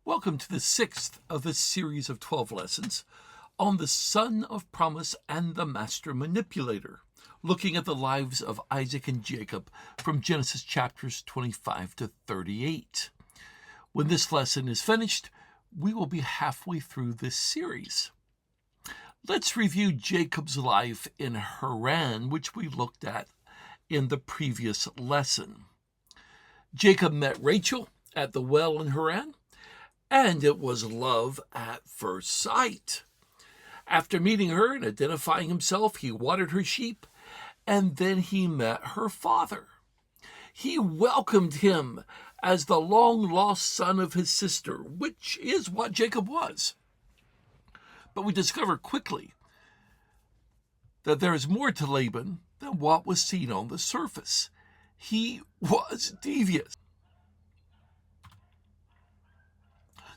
Welcome to the sixth of this series of 12 lessons on the Son of Promise and the Master Manipulator, looking at the lives of Isaac and Jacob from Genesis chapters 25 to 38. When this lesson is finished, we will be halfway through this series. Let's review Jacob's life in Haran, which we looked at in the previous lesson. Jacob met Rachel at the well in Haran, and it was love at first sight. After meeting her and identifying himself, he watered her sheep, and then he met her father. He welcomed him as the long-lost son of his sister, which is what Jacob was. But we discover quickly that there is more to Laban than what was seen on the surface. He was devious.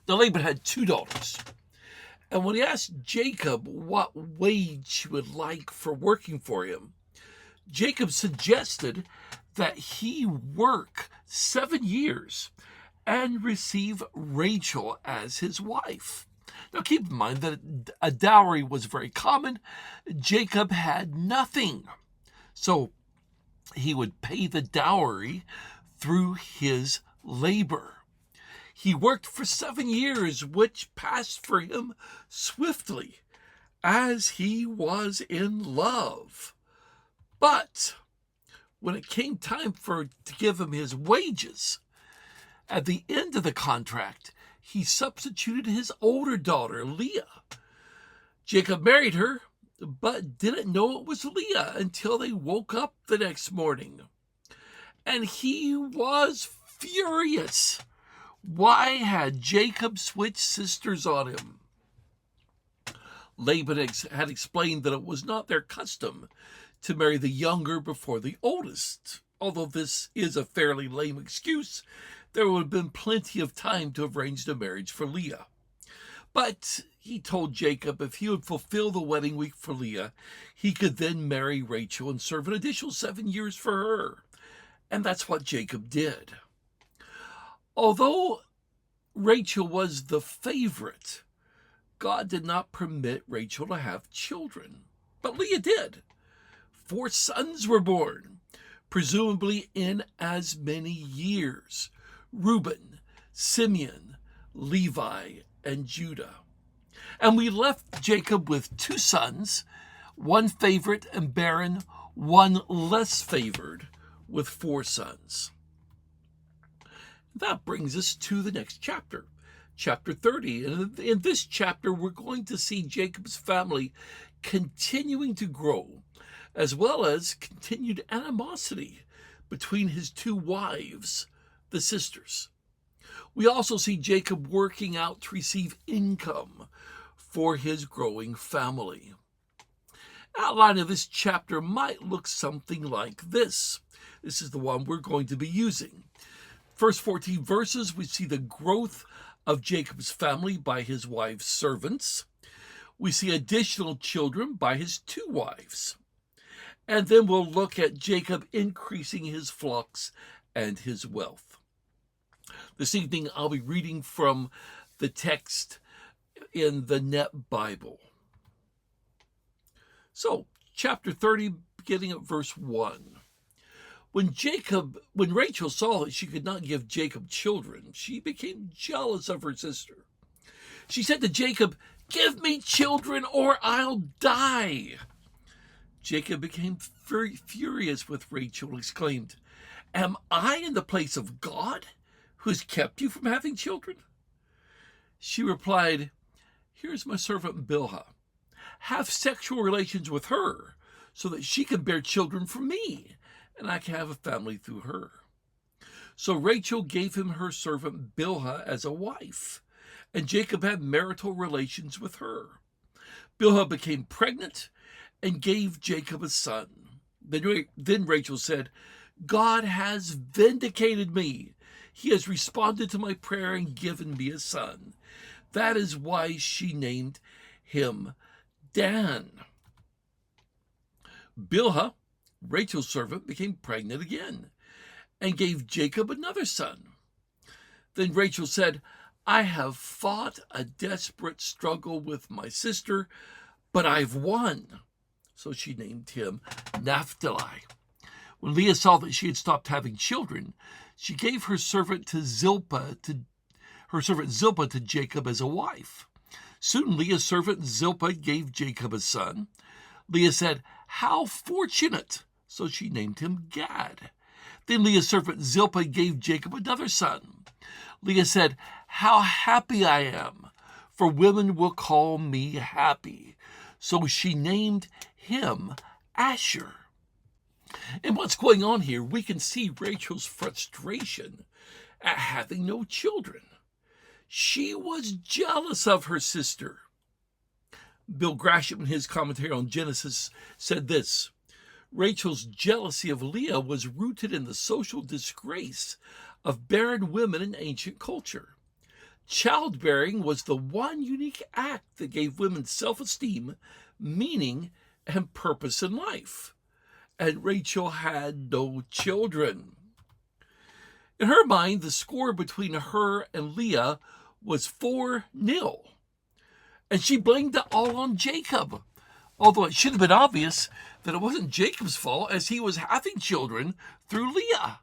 Now, Laban had two daughters, and when he asked Jacob what wage he would like for working for him, Jacob suggested that he work 7 years and receive Rachel as his wife. Now, keep in mind that a dowry was very common. Jacob had nothing, so he would pay the dowry through his labor. He worked for 7 years, which passed for him swiftly, as he was in love. But when it came time to give him his wages, at the end of the contract, he substituted his older daughter, Leah. Jacob married her, but didn't know it was Leah until they woke up the next morning. And he was furious. Why had Jacob switched sisters on him? Laban had explained that it was not their custom to marry the younger before the oldest. Although this is a fairly lame excuse, there would have been plenty of time to have arranged a marriage for Leah. But he told Jacob if he would fulfill the wedding week for Leah, he could then marry Rachel and serve an additional 7 years for her. And that's what Jacob did. Although Rachel was the favorite, God did not permit Rachel to have children. But Leah did. 4 sons were born, presumably in as many years: Reuben, Simeon, Levi, and Judah. And we left Jacob with 2 sons, one favorite and barren, one less favored, with 4 sons. That brings us to the next chapter, chapter 30. And in this chapter, we're going to see Jacob's family continuing to grow, as well as continued animosity between his 2 wives, the sisters. We also see Jacob working out to receive income for his growing family. Outline of this chapter might look something like this. This is the one we're going to be using. First 14 verses, we see the growth of Jacob's family by his wife's servants. We see additional children by his 2 wives. And then we'll look at Jacob increasing his flocks and his wealth. This evening, I'll be reading from the text in the Net Bible. So, chapter 30, beginning at verse 1. When Rachel saw that she could not give Jacob children, she became jealous of her sister. She said to Jacob, "Give me children or I'll die." Jacob became furious with Rachel and exclaimed, "Am I in the place of God, who has kept you from having children?" She replied, "Here's my servant Bilhah. Have sexual relations with her so that she can bear children for me, and I can have a family through her." So Rachel gave him her servant Bilhah as a wife, and Jacob had marital relations with her. Bilhah became pregnant and gave Jacob a son. Then Rachel said, "God has vindicated me. He has responded to my prayer and given me a son." That is why she named him Dan. Bilhah, Rachel's servant, became pregnant again and gave Jacob another son. Then Rachel said, I have fought a desperate struggle with my sister, but I've won. So she named him Naphtali. When Leah saw that she had stopped having children, she gave her servant Zilpah to Jacob as a wife. Soon Leah's servant Zilpah gave Jacob a son. Leah said, "How fortunate!" So she named him Gad. Then Leah's servant Zilpah gave Jacob another son. Leah said, "How happy I am, for women will call me happy." So she named him Asher. And what's going on here, we can see Rachel's frustration at having no children. She was jealous of her sister. Bill Grasham, in his commentary on Genesis, said this: Rachel's jealousy of Leah was rooted in the social disgrace of barren women in ancient culture. Childbearing was the one unique act that gave women self-esteem, meaning, and purpose in life. And Rachel had no children. In her mind, the score between her and Leah was 4-0. And she blamed it all on Jacob, although it should have been obvious that it wasn't Jacob's fault, as he was having children through Leah.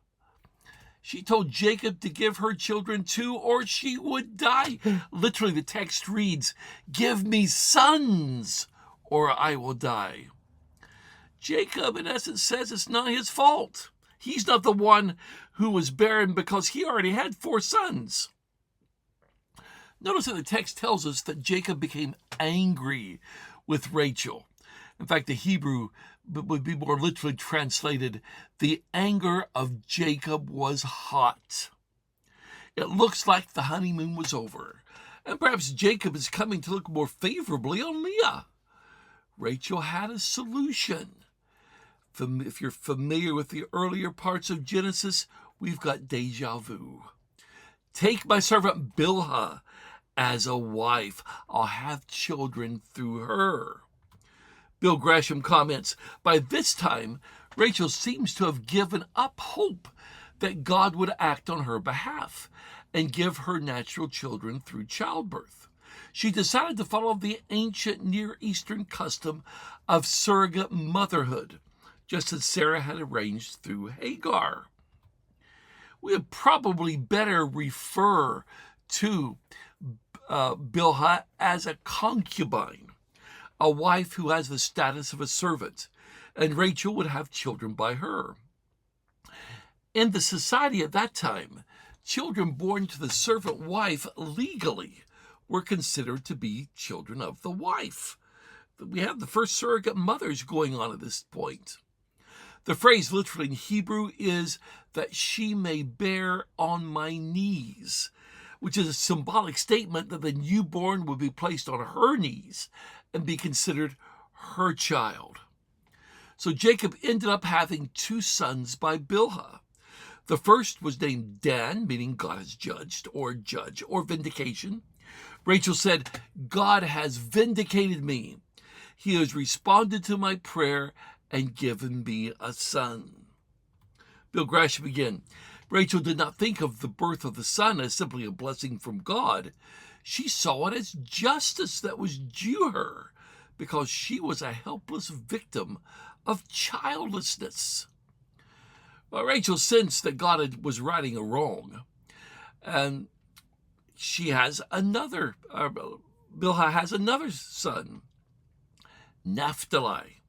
She told Jacob to give her children too, or she would die. Literally, the text reads, "Give me sons, or I will die." Jacob, in essence, says it's not his fault. He's not the one who was barren because he already had 4 sons. Notice that the text tells us that Jacob became angry with Rachel. In fact, the Hebrew would be more literally translated, "The anger of Jacob was hot." It looks like the honeymoon was over, and perhaps Jacob is coming to look more favorably on Leah. Rachel had a solution. If you're familiar with the earlier parts of Genesis, we've got deja vu. "Take my servant Bilhah as a wife. I'll have children through her." Bill Grasham comments, by this time, Rachel seems to have given up hope that God would act on her behalf and give her natural children through childbirth. She decided to follow the ancient Near Eastern custom of surrogate motherhood, just as Sarah had arranged through Hagar. We would probably better refer to Bilhah as a concubine, a wife who has the status of a servant, and Rachel would have children by her. In the society at that time, children born to the servant wife legally were considered to be children of the wife. We have the first surrogate mothers going on at this point. The phrase literally in Hebrew is that she may bear on my knees, which is a symbolic statement that the newborn would be placed on her knees and be considered her child. So Jacob ended up having 2 sons by Bilhah. The first was named Dan, meaning God has judged, or judge, or vindication. Rachel said, "God has vindicated me. He has responded to my prayer and given me a son." Bill Grasham again. Rachel did not think of the birth of the son as simply a blessing from God. She saw it as justice that was due her because she was a helpless victim of childlessness. Well, Rachel sensed that God was righting a wrong, and she has Bilhah has another son, Naphtali,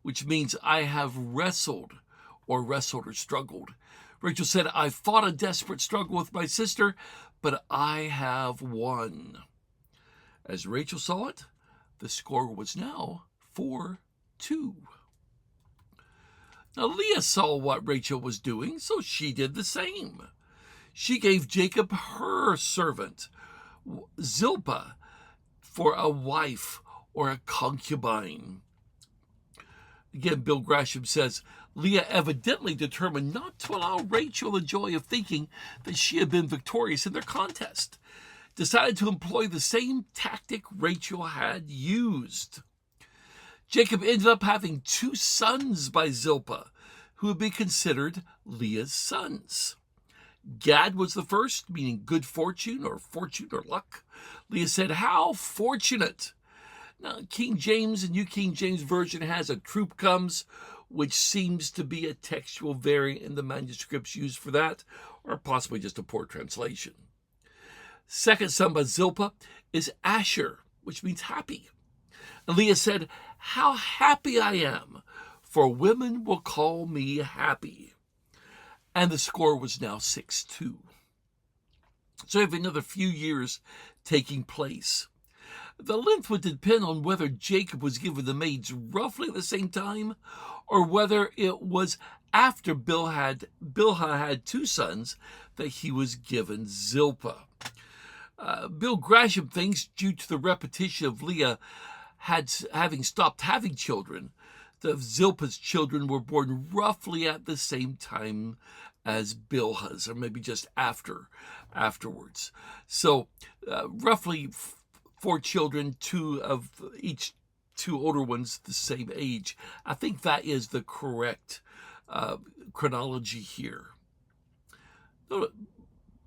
which means I have wrestled or struggled. Rachel said, "I fought a desperate struggle with my sister, but I have won." As Rachel saw it, the score was now 4-2. Now Leah saw what Rachel was doing, so she did the same. She gave Jacob her servant, Zilpah, for a wife or a concubine. Again, Bill Grasham says, Leah evidently determined not to allow Rachel the joy of thinking that she had been victorious in their contest, decided to employ the same tactic Rachel had used. Jacob ended up having 2 sons by Zilpah, who would be considered Leah's sons. Gad was the first, meaning good fortune or luck. Leah said, how fortunate. Now, King James and New King James Version has a troop comes, which seems to be a textual variant in the manuscripts used for that, or possibly just a poor translation. Second son by Zilpah is Asher, which means happy. And Leah said, how happy I am, for women will call me happy. And the score was now 6-2. So we have another few years taking place. The length would depend on whether Jacob was given the maids roughly at the same time, or whether it was after Bilhah had 2 sons that he was given Zilpah. Bill Grasham thinks, due to the repetition of Leah having stopped having children, that Zilpah's children were born roughly at the same time as Bilhah's, or maybe just afterwards. So roughly 4 children, 2 older ones the same age. I think that is the correct chronology here.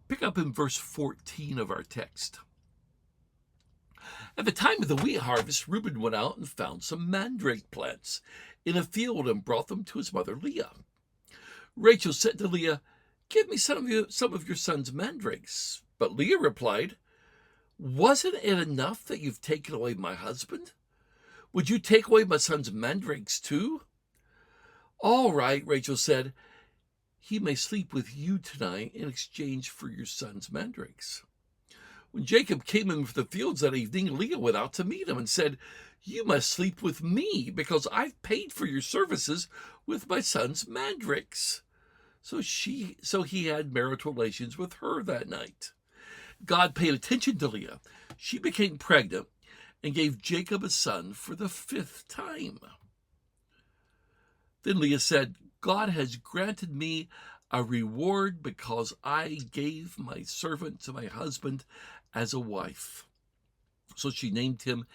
Pick up in verse 14 of our text. At the time of the wheat harvest, Reuben went out and found some mandrake plants in a field and brought them to his mother Leah. Rachel said to Leah, give me some of your son's mandrakes. But Leah replied, wasn't it enough that you've taken away my husband? Would you take away my son's mandrakes too? All right, Rachel said, he may sleep with you tonight in exchange for your son's mandrakes. When Jacob came in from the fields that evening, Leah went out to meet him and said, you must sleep with me because I've paid for your services with my son's mandrakes. So he had marital relations with her that night. God paid attention to Leah. She became pregnant and gave Jacob a son for the 5th time. Then Leah said, God has granted me a reward because I gave my servant to my husband as a wife. So she named him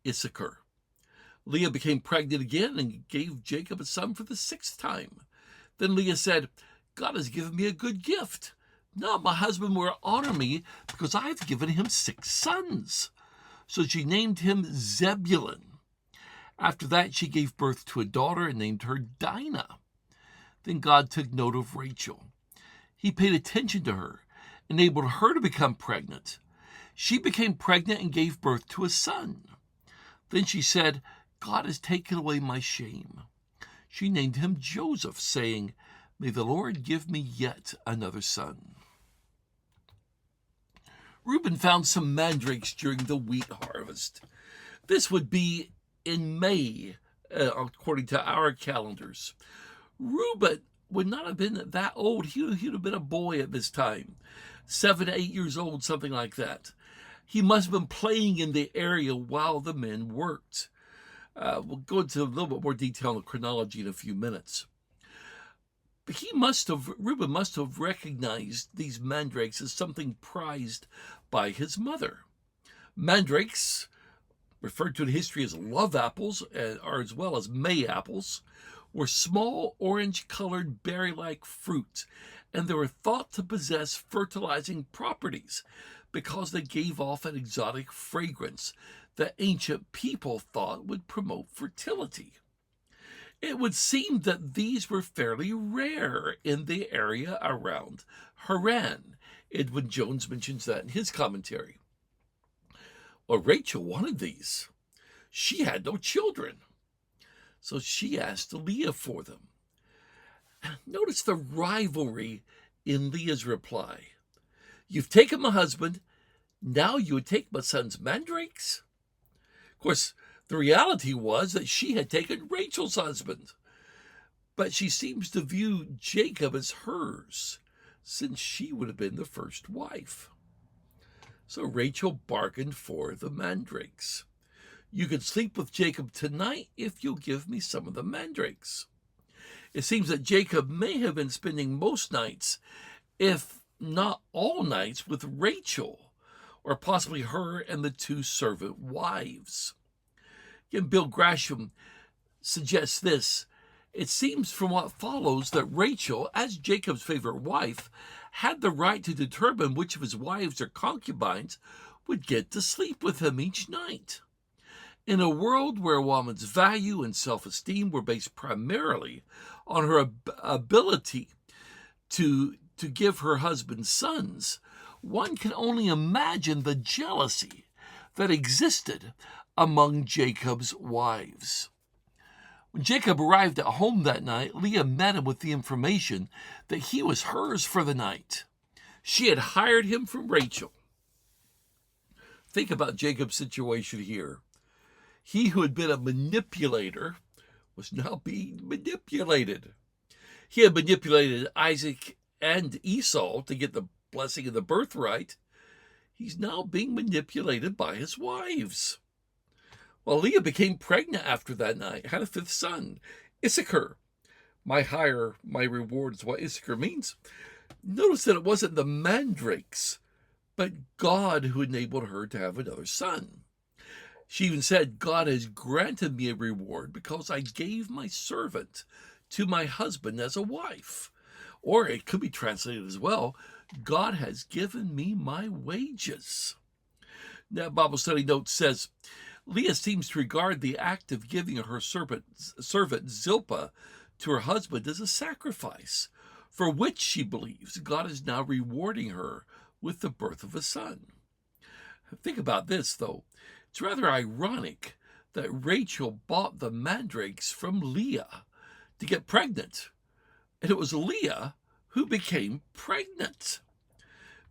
Issachar. Leah became pregnant again and gave Jacob a son for the 6th time. Then Leah said, God has given me a good gift. Now my husband will honor me because I've given him 6 sons. So she named him Zebulun. After that, she gave birth to a daughter and named her Dinah. Then God took note of Rachel. He paid attention to her, enabled her to become pregnant. She became pregnant and gave birth to a son. Then she said, God has taken away my shame. She named him Joseph, saying, may the Lord give me yet another son. Reuben found some mandrakes during the wheat harvest. This would be in May, according to our calendars. Reuben would not have been that old. He'd have been a boy at this time, 7 to 8 years old, something like that. He must have been playing in the area while the men worked. We'll go into a little bit more detail on the chronology in a few minutes. But Reuben must have recognized these mandrakes as something prized by his mother. Mandrakes, referred to in history as love apples, or as well as May apples, were small orange-colored berry-like fruit, and they were thought to possess fertilizing properties because they gave off an exotic fragrance that ancient people thought would promote fertility. It would seem that these were fairly rare in the area around Haran. Edwin Jones mentions that in his commentary. Well, Rachel wanted these. She had no children, so she asked Leah for them. Notice the rivalry in Leah's reply. You've taken my husband, now you would take my son's mandrakes? Of course, the reality was that she had taken Rachel's husband, but she seems to view Jacob as hers, since she would have been the first wife. So Rachel bargained for the mandrakes. You can sleep with Jacob tonight if you'll give me some of the mandrakes. It seems that Jacob may have been spending most nights, if not all nights, with Rachel, or possibly her and the 2 servant wives. Again, Bill Grasham suggests this. It seems from what follows that Rachel, as Jacob's favorite wife, had the right to determine which of his wives or concubines would get to sleep with him each night. In a world where a woman's value and self-esteem were based primarily on her ability to give her husband sons, one can only imagine the jealousy that existed among Jacob's wives. When Jacob arrived at home that night, Leah met him with the information that he was hers for the night. She had hired him from Rachel. Think about Jacob's situation here. He who had been a manipulator was now being manipulated. He had manipulated Isaac and Esau to get the blessing of the birthright. He's now being manipulated by his wives. Well, Leah became pregnant after that night, had a fifth son, Issachar. My reward is what Issachar means. Notice that it wasn't the mandrakes, but God who enabled her to have another son. She even said, God has granted me a reward because I gave my servant to my husband as a wife. Or it could be translated as well, God has given me my wages. Now, Bible study note says, Leah seems to regard the act of giving her servant Zilpah to her husband as a sacrifice, for which she believes God is now rewarding her with the birth of a son. Think about this, though. It's rather ironic that Rachel bought the mandrakes from Leah to get pregnant, and it was Leah who became pregnant.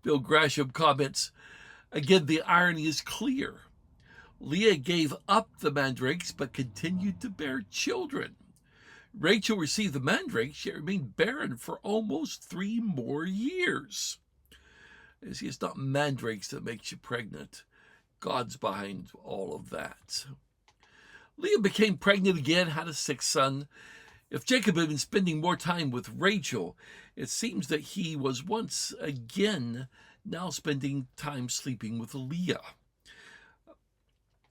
Bill Gresham comments, again, the irony is clear. Leah gave up the mandrakes but continued to bear children. Rachel received the mandrakes, yet remained barren for almost 3 more years. You see, it's not mandrakes that makes you pregnant. God's behind all of that. Leah became pregnant again, had a 6th son. If Jacob had been spending more time with Rachel, it seems that he was once again now spending time sleeping with Leah.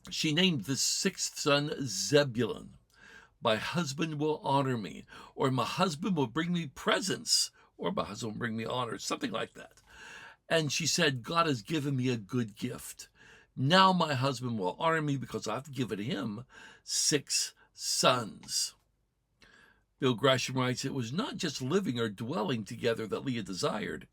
She named the 6th son Zebulun. My husband will honor me, or my husband will bring me presents, or my husband will bring me honor, something like that. And she said, God has given me a good gift. Now my husband will honor me because I've given him 6 sons. Bill Gresham writes, it was not just living or dwelling together that Leah desired.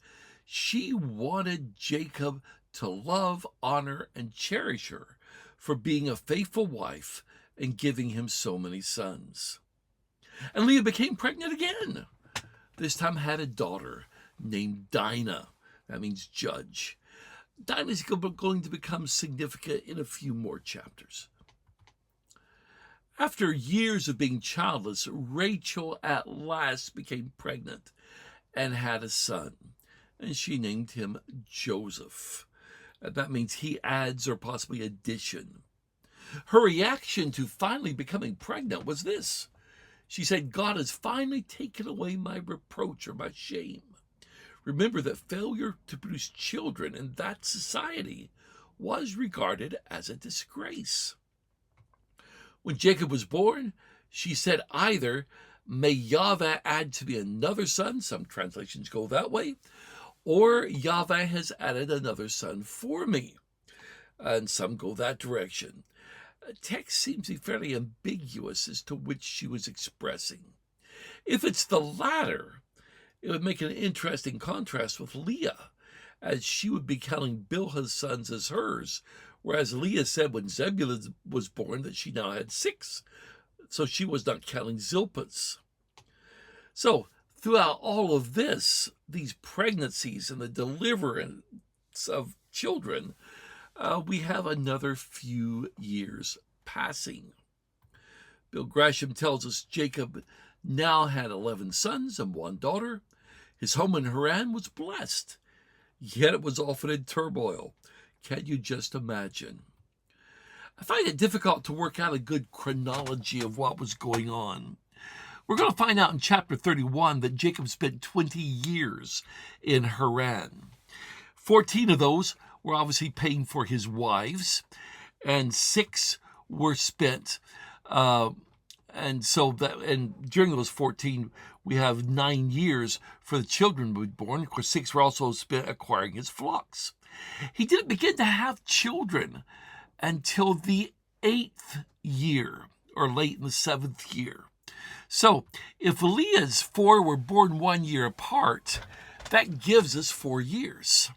She wanted Jacob to love, honor, and cherish her for being a faithful wife and giving him so many sons. And Leah became pregnant again. This time had a daughter named Dinah. That means judge. Dinah is going to become significant in a few more chapters. After years of being childless, Rachel at last became pregnant and had a son, and she named him Joseph. That means he adds or possibly addition. Her reaction to finally becoming pregnant was this. She said, God has finally taken away my reproach or my shame. Remember that failure to produce children in that society was regarded as a disgrace. When Jacob was born, she said either, may Yahweh add to me another son, some translations go that way, or Yahweh has added another son for me, and some go that direction. Text seems to be fairly ambiguous as to which she was expressing. If it's the latter, it would make an interesting contrast with Leah, as she would be counting Bilhah's sons as hers, whereas Leah said when Zebulun was born that she now had 6, so she was not counting Zilpah's. So throughout all of this, these pregnancies and the deliverance of children, we have another few years passing. Bill Gresham tells us Jacob now had 11 sons and 1 daughter. His home in Haran was blessed, yet it was often in turmoil. Can you just imagine? I find it difficult to work out a good chronology of what was going on. We're going to find out in chapter 31 that Jacob spent 20 years in Haran. 14 of those were obviously paying for his wives, and 6 were spent And so that, and during those 14, we have 9 years for the children to be born. Of course, 6 were also spent acquiring his flocks. He didn't begin to have children until the 8th year, or late in the 7th year. So if Leah's 4 were born 1 year apart, that gives us 4 years.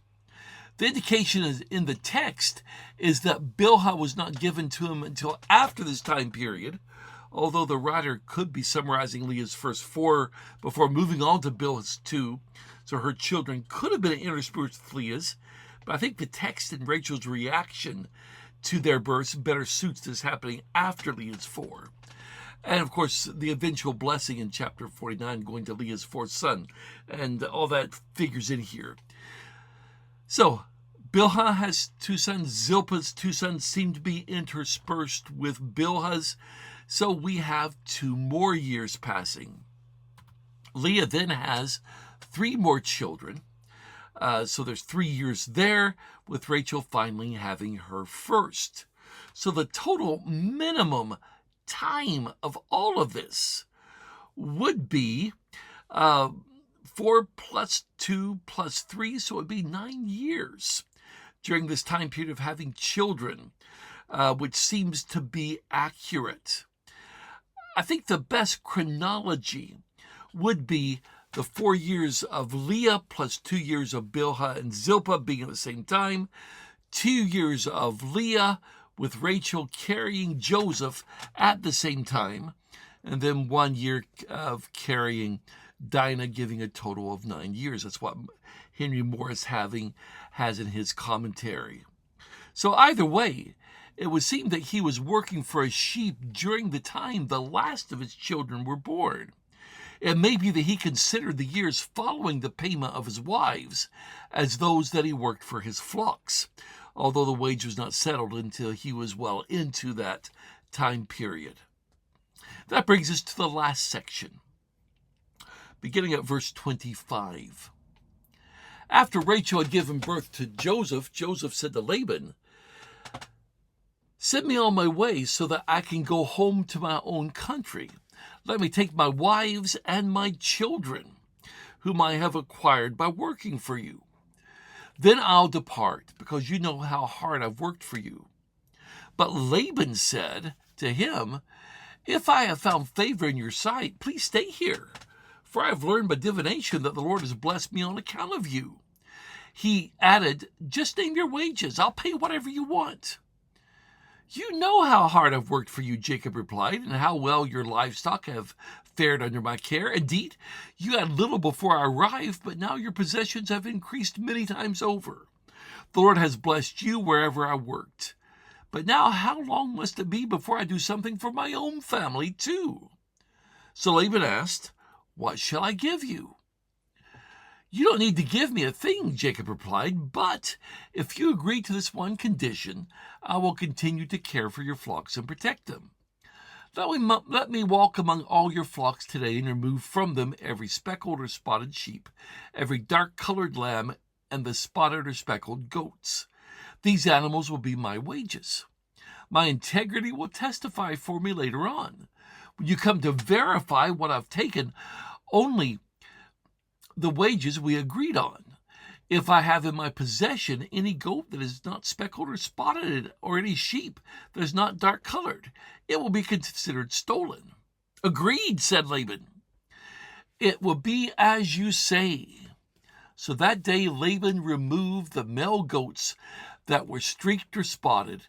The indication is in the text is that Bilhah was not given to him until after this time period, although the writer could be summarizing Leah's first 4 before moving on to Bilhah's 2, so her children could have been interspersed with Leah's, but I think the text and Rachel's reaction to their births better suits this happening after Leah's 4. And of course, the eventual blessing in chapter 49 going to Leah's 4th son, and all that figures in here. So, Bilhah has 2 sons. Zilpah's 2 sons seem to be interspersed with Bilhah's. So we have 2 more years passing. Leah then has 3 more children. So there's 3 years there, with Rachel finally having her first. So the total minimum time of all of this would be 4 plus 2 plus 3, so it would be 9 years during this time period of having children, which seems to be accurate. I think the best chronology would be the 4 years of Leah plus 2 years of Bilhah and Zilpah being at the same time, 2 years of Leah with Rachel carrying Joseph at the same time, and then 1 year of carrying Dinah, giving a total of 9 years. That's what Henry Morris has in his commentary. So either way, it would seem that he was working for a sheep during the time the last of his children were born. It may be that he considered the years following the payment of his wives as those that he worked for his flocks, although the wage was not settled until he was well into that time period. That brings us to the last section, beginning at verse 25. After Rachel had given birth to Joseph, Joseph said to Laban, "Send me on my way so that I can go home to my own country. Let me take my wives and my children, whom I have acquired by working for you. Then I'll depart, because you know how hard I've worked for you." But Laban said to him, "If I have found favor in your sight, please stay here, for I have learned by divination that the Lord has blessed me on account of you." He added, "Just name your wages. I'll pay whatever you want." "You know how hard I've worked for you," Jacob replied, "and how well your livestock have fared under my care. Indeed, you had little before I arrived, but now your possessions have increased many times over. The Lord has blessed you wherever I worked. But now how long must it be before I do something for my own family too?" So Laban asked, "What shall I give you?" "You don't need to give me a thing," Jacob replied, "but if you agree to this one condition, I will continue to care for your flocks and protect them. Let me walk among all your flocks today and remove from them every speckled or spotted sheep, every dark-colored lamb, and the spotted or speckled goats. These animals will be my wages. My integrity will testify for me later on. When you come to verify what I've taken, only the wages we agreed on. If I have in my possession any goat that is not speckled or spotted, or any sheep that is not dark-colored, it will be considered stolen." "Agreed," said Laban. "It will be as you say." So that day Laban removed the male goats that were streaked or spotted,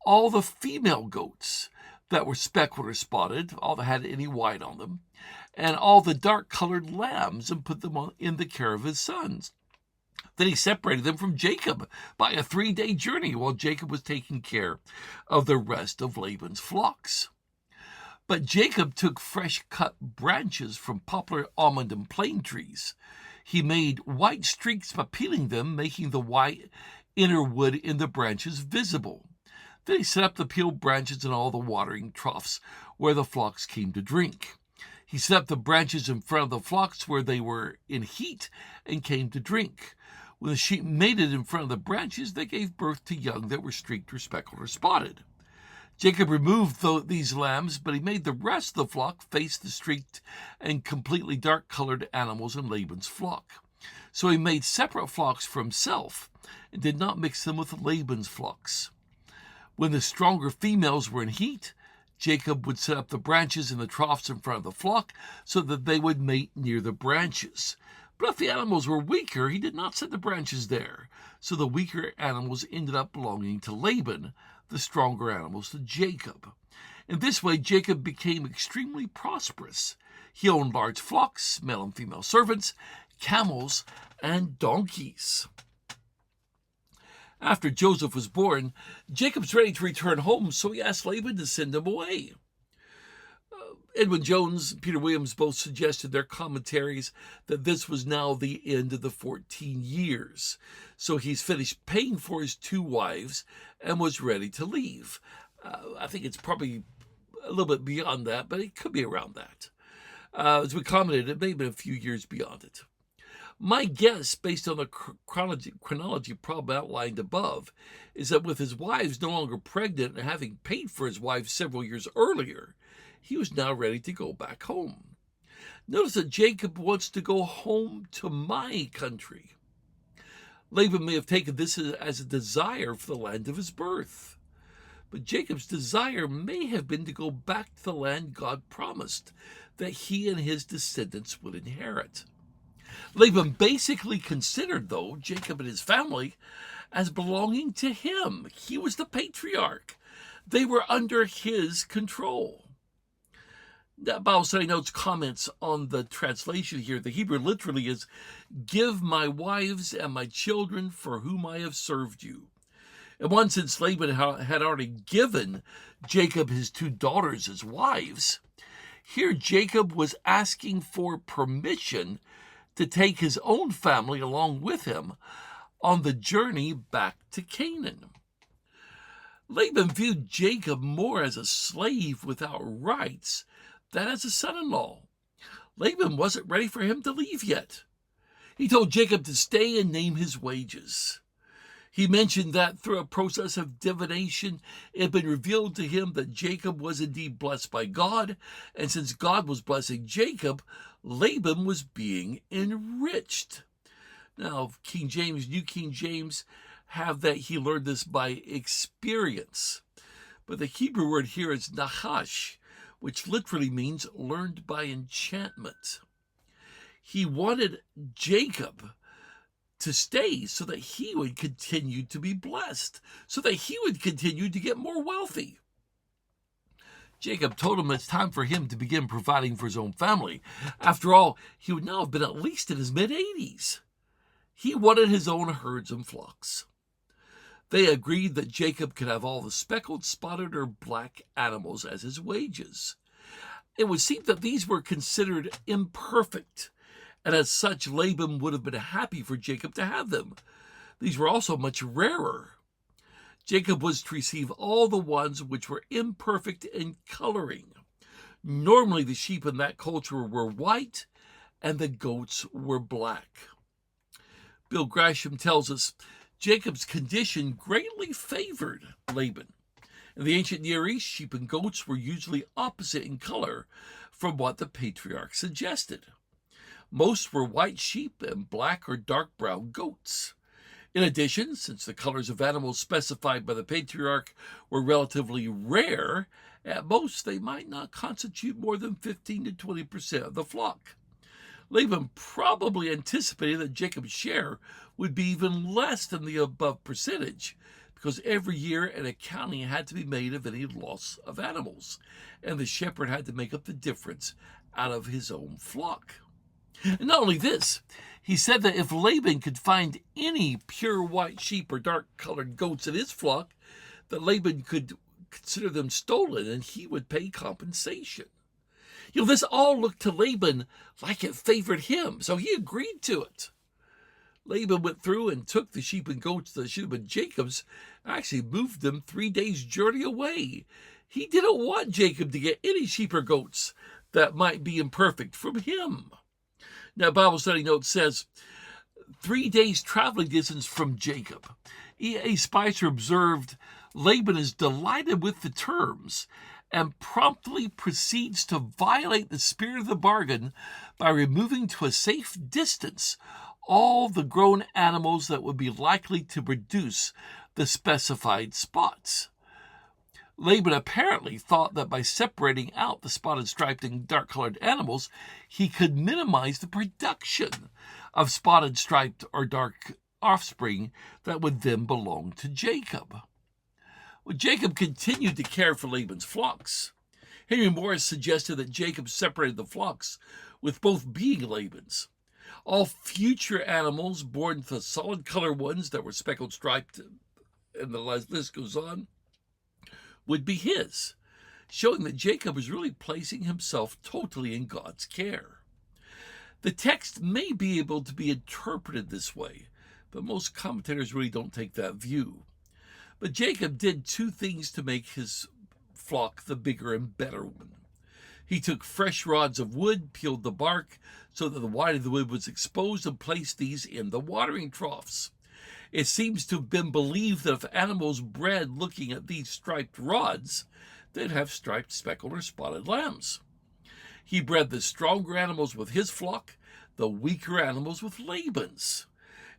all the female goats that were speckled or spotted, all that had any white on them, and all the dark-colored lambs, and put them in the care of his sons. Then he separated them from Jacob by a 3-day journey, while Jacob was taking care of the rest of Laban's flocks. But Jacob took fresh-cut branches from poplar, almond, and plane trees. He made white streaks by peeling them, making the white inner wood in the branches visible. Then he set up the peeled branches in all the watering troughs where the flocks came to drink. He set up the branches in front of the flocks where they were in heat and came to drink. When the sheep mated in front of the branches, they gave birth to young that were streaked or speckled or spotted. Jacob removed these lambs, but he made the rest of the flock face the streaked and completely dark-colored animals in Laban's flock. So he made separate flocks for himself and did not mix them with Laban's flocks. When the stronger females were in heat, Jacob would set up the branches in the troughs in front of the flock so that they would mate near the branches. But if the animals were weaker, he did not set the branches there. So the weaker animals ended up belonging to Laban, the stronger animals to Jacob. In this way, Jacob became extremely prosperous. He owned large flocks, male and female servants, camels, and donkeys. After Joseph was born, Jacob's ready to return home, so he asked Laban to send him away. Edwin Jones and Peter Williams both suggested their commentaries that this was now the end of the 14 years. So he's finished paying for his 2 wives and was ready to leave. I think it's probably a little bit beyond that, but it could be around that. As we commented, it may have been a few years beyond it. My guess, based on the chronology problem outlined above, is that with his wives no longer pregnant and having paid for his wives several years earlier, he was now ready to go back home. Notice that Jacob wants to go home to my country. Laban may have taken this as a desire for the land of his birth. But Jacob's desire may have been to go back to the land God promised that he and his descendants would inherit. Laban basically considered, though, Jacob and his family as belonging to him. He was the patriarch. They were under his control. Bible Study Notes comments on the translation here. The Hebrew literally is, "Give my wives and my children for whom I have served you." In one sense, Laban had already given Jacob his 2 daughters as wives. Here, Jacob was asking for permission to take his own family along with him on the journey back to Canaan. Laban viewed Jacob more as a slave without rights than as a son-in-law. Laban wasn't ready for him to leave yet. He told Jacob to stay and name his wages. He mentioned that through a process of divination, it had been revealed to him that Jacob was indeed blessed by God, and since God was blessing Jacob, Laban was being enriched. Now, King James, New King James, have that he learned this by experience. But the Hebrew word here is nachash, which literally means learned by enchantment. He wanted Jacob to stay so that he would continue to be blessed, so that he would continue to get more wealthy. Jacob told him it's time for him to begin providing for his own family. After all, he would now have been at least in his mid-80s. He wanted his own herds and flocks. They agreed that Jacob could have all the speckled, spotted, or black animals as his wages. It would seem that these were considered imperfect, and as such, Laban would have been happy for Jacob to have them. These were also much rarer. Jacob was to receive all the ones which were imperfect in coloring. Normally, the sheep in that culture were white, and the goats were black. Bill Grasham tells us Jacob's condition greatly favored Laban. In the ancient Near East, sheep and goats were usually opposite in color from what the patriarch suggested. Most were white sheep and black or dark brown goats. In addition, since the colors of animals specified by the patriarch were relatively rare, at most they might not constitute more than 15 to 20% of the flock. Laban probably anticipated that Jacob's share would be even less than the above percentage, because every year an accounting had to be made of any loss of animals, and the shepherd had to make up the difference out of his own flock. And not only this, he said that if Laban could find any pure white sheep or dark-colored goats in his flock, that Laban could consider them stolen and he would pay compensation. This all looked to Laban like it favored him, so he agreed to it. Laban went through and took the sheep and goats that should have been Jacob's, and actually moved them 3 days' journey away. He didn't want Jacob to get any sheep or goats that might be imperfect from him. Now, Bible Study Note says, 3 days traveling distance from Jacob. E.A. Spicer observed Laban is delighted with the terms and promptly proceeds to violate the spirit of the bargain by removing to a safe distance all the grown animals that would be likely to produce the specified spots. Laban apparently thought that by separating out the spotted, striped, and dark-colored animals, he could minimize the production of spotted, striped, or dark offspring that would then belong to Jacob. Well, Jacob continued to care for Laban's flocks. Henry Morris suggested that Jacob separated the flocks, with both being Laban's. All future animals, born the solid color ones that were speckled, striped, and the list goes on, would be his, showing that Jacob was really placing himself totally in God's care. The text may be able to be interpreted this way, but most commentators really don't take that view. But Jacob did two things to make his flock the bigger and better one. He took fresh rods of wood, peeled the bark so that the white of the wood was exposed, and placed these in the watering troughs. It seems to have been believed that if animals bred looking at these striped rods, they'd have striped, speckled, or spotted lambs. He bred the stronger animals with his flock, the weaker animals with Laban's.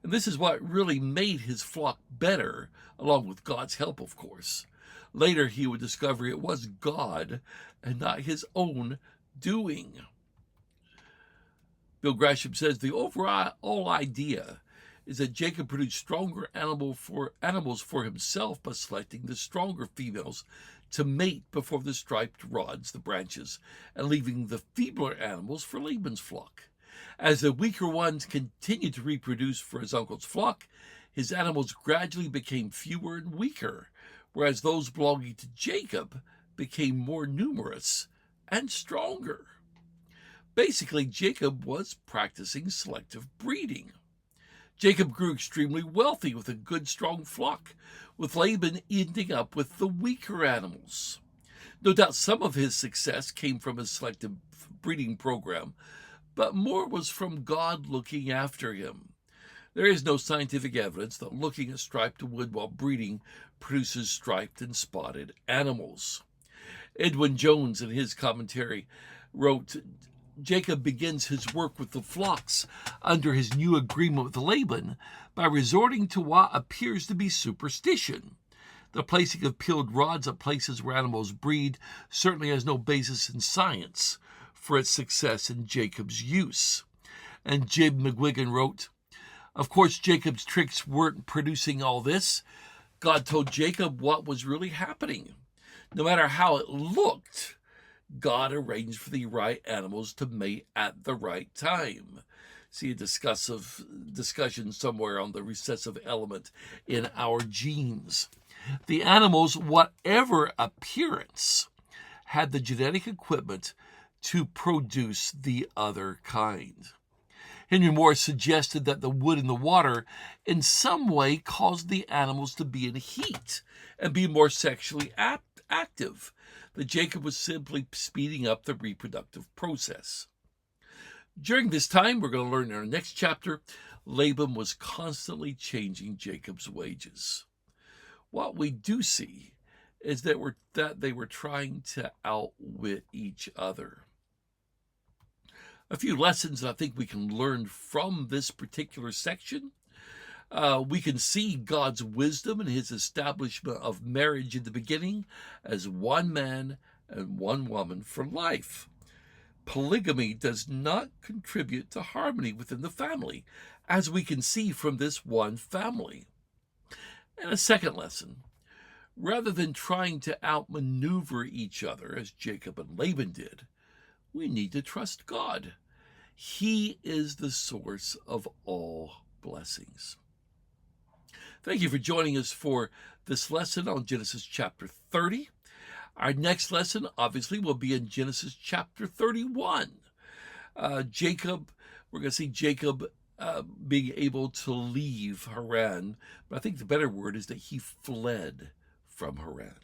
And this is what really made his flock better, along with God's help, of course. Later, he would discover it was God and not his own doing. Bill Gresham says the overall idea is that Jacob produced stronger animals for himself by selecting the stronger females to mate before the striped rods, the branches, and leaving the feebler animals for Laban's flock. As the weaker ones continued to reproduce for his uncle's flock, his animals gradually became fewer and weaker, whereas those belonging to Jacob became more numerous and stronger. Basically, Jacob was practicing selective breeding. Jacob grew extremely wealthy with a good, strong flock, with Laban ending up with the weaker animals. No doubt some of his success came from his selective breeding program, but more was from God looking after him. There is no scientific evidence that looking at striped wood while breeding produces striped and spotted animals. Edwin Jones, in his commentary, wrote, Jacob begins his work with the flocks under his new agreement with Laban by resorting to what appears to be superstition. The placing of peeled rods at places where animals breed certainly has no basis in science for its success in Jacob's use. And Jim McGuigan wrote, of course, Jacob's tricks weren't producing all this. God told Jacob what was really happening. No matter how it looked, God arranged for the right animals to mate at the right time. See a discussion somewhere on the recessive element in our genes. The animals, whatever appearance, had the genetic equipment to produce the other kind. Henry Morris suggested that the wood and the water in some way caused the animals to be in heat and be more sexually active. That Jacob was simply speeding up the reproductive process. During this time, we're going to learn in our next chapter, Laban was constantly changing Jacob's wages. What we do see is that they were trying to outwit each other. A few lessons I think we can learn from this particular section. We can see God's wisdom in his establishment of marriage in the beginning as one man and one woman for life. Polygamy does not contribute to harmony within the family, as we can see from this one family. And a second lesson, rather than trying to outmaneuver each other as Jacob and Laban did, we need to trust God. He is the source of all blessings. Thank you for joining us for this lesson on Genesis chapter 30. Our next lesson, obviously, will be in Genesis chapter 31. We're going to see Jacob being able to leave Haran, but I think the better word is that he fled from Haran.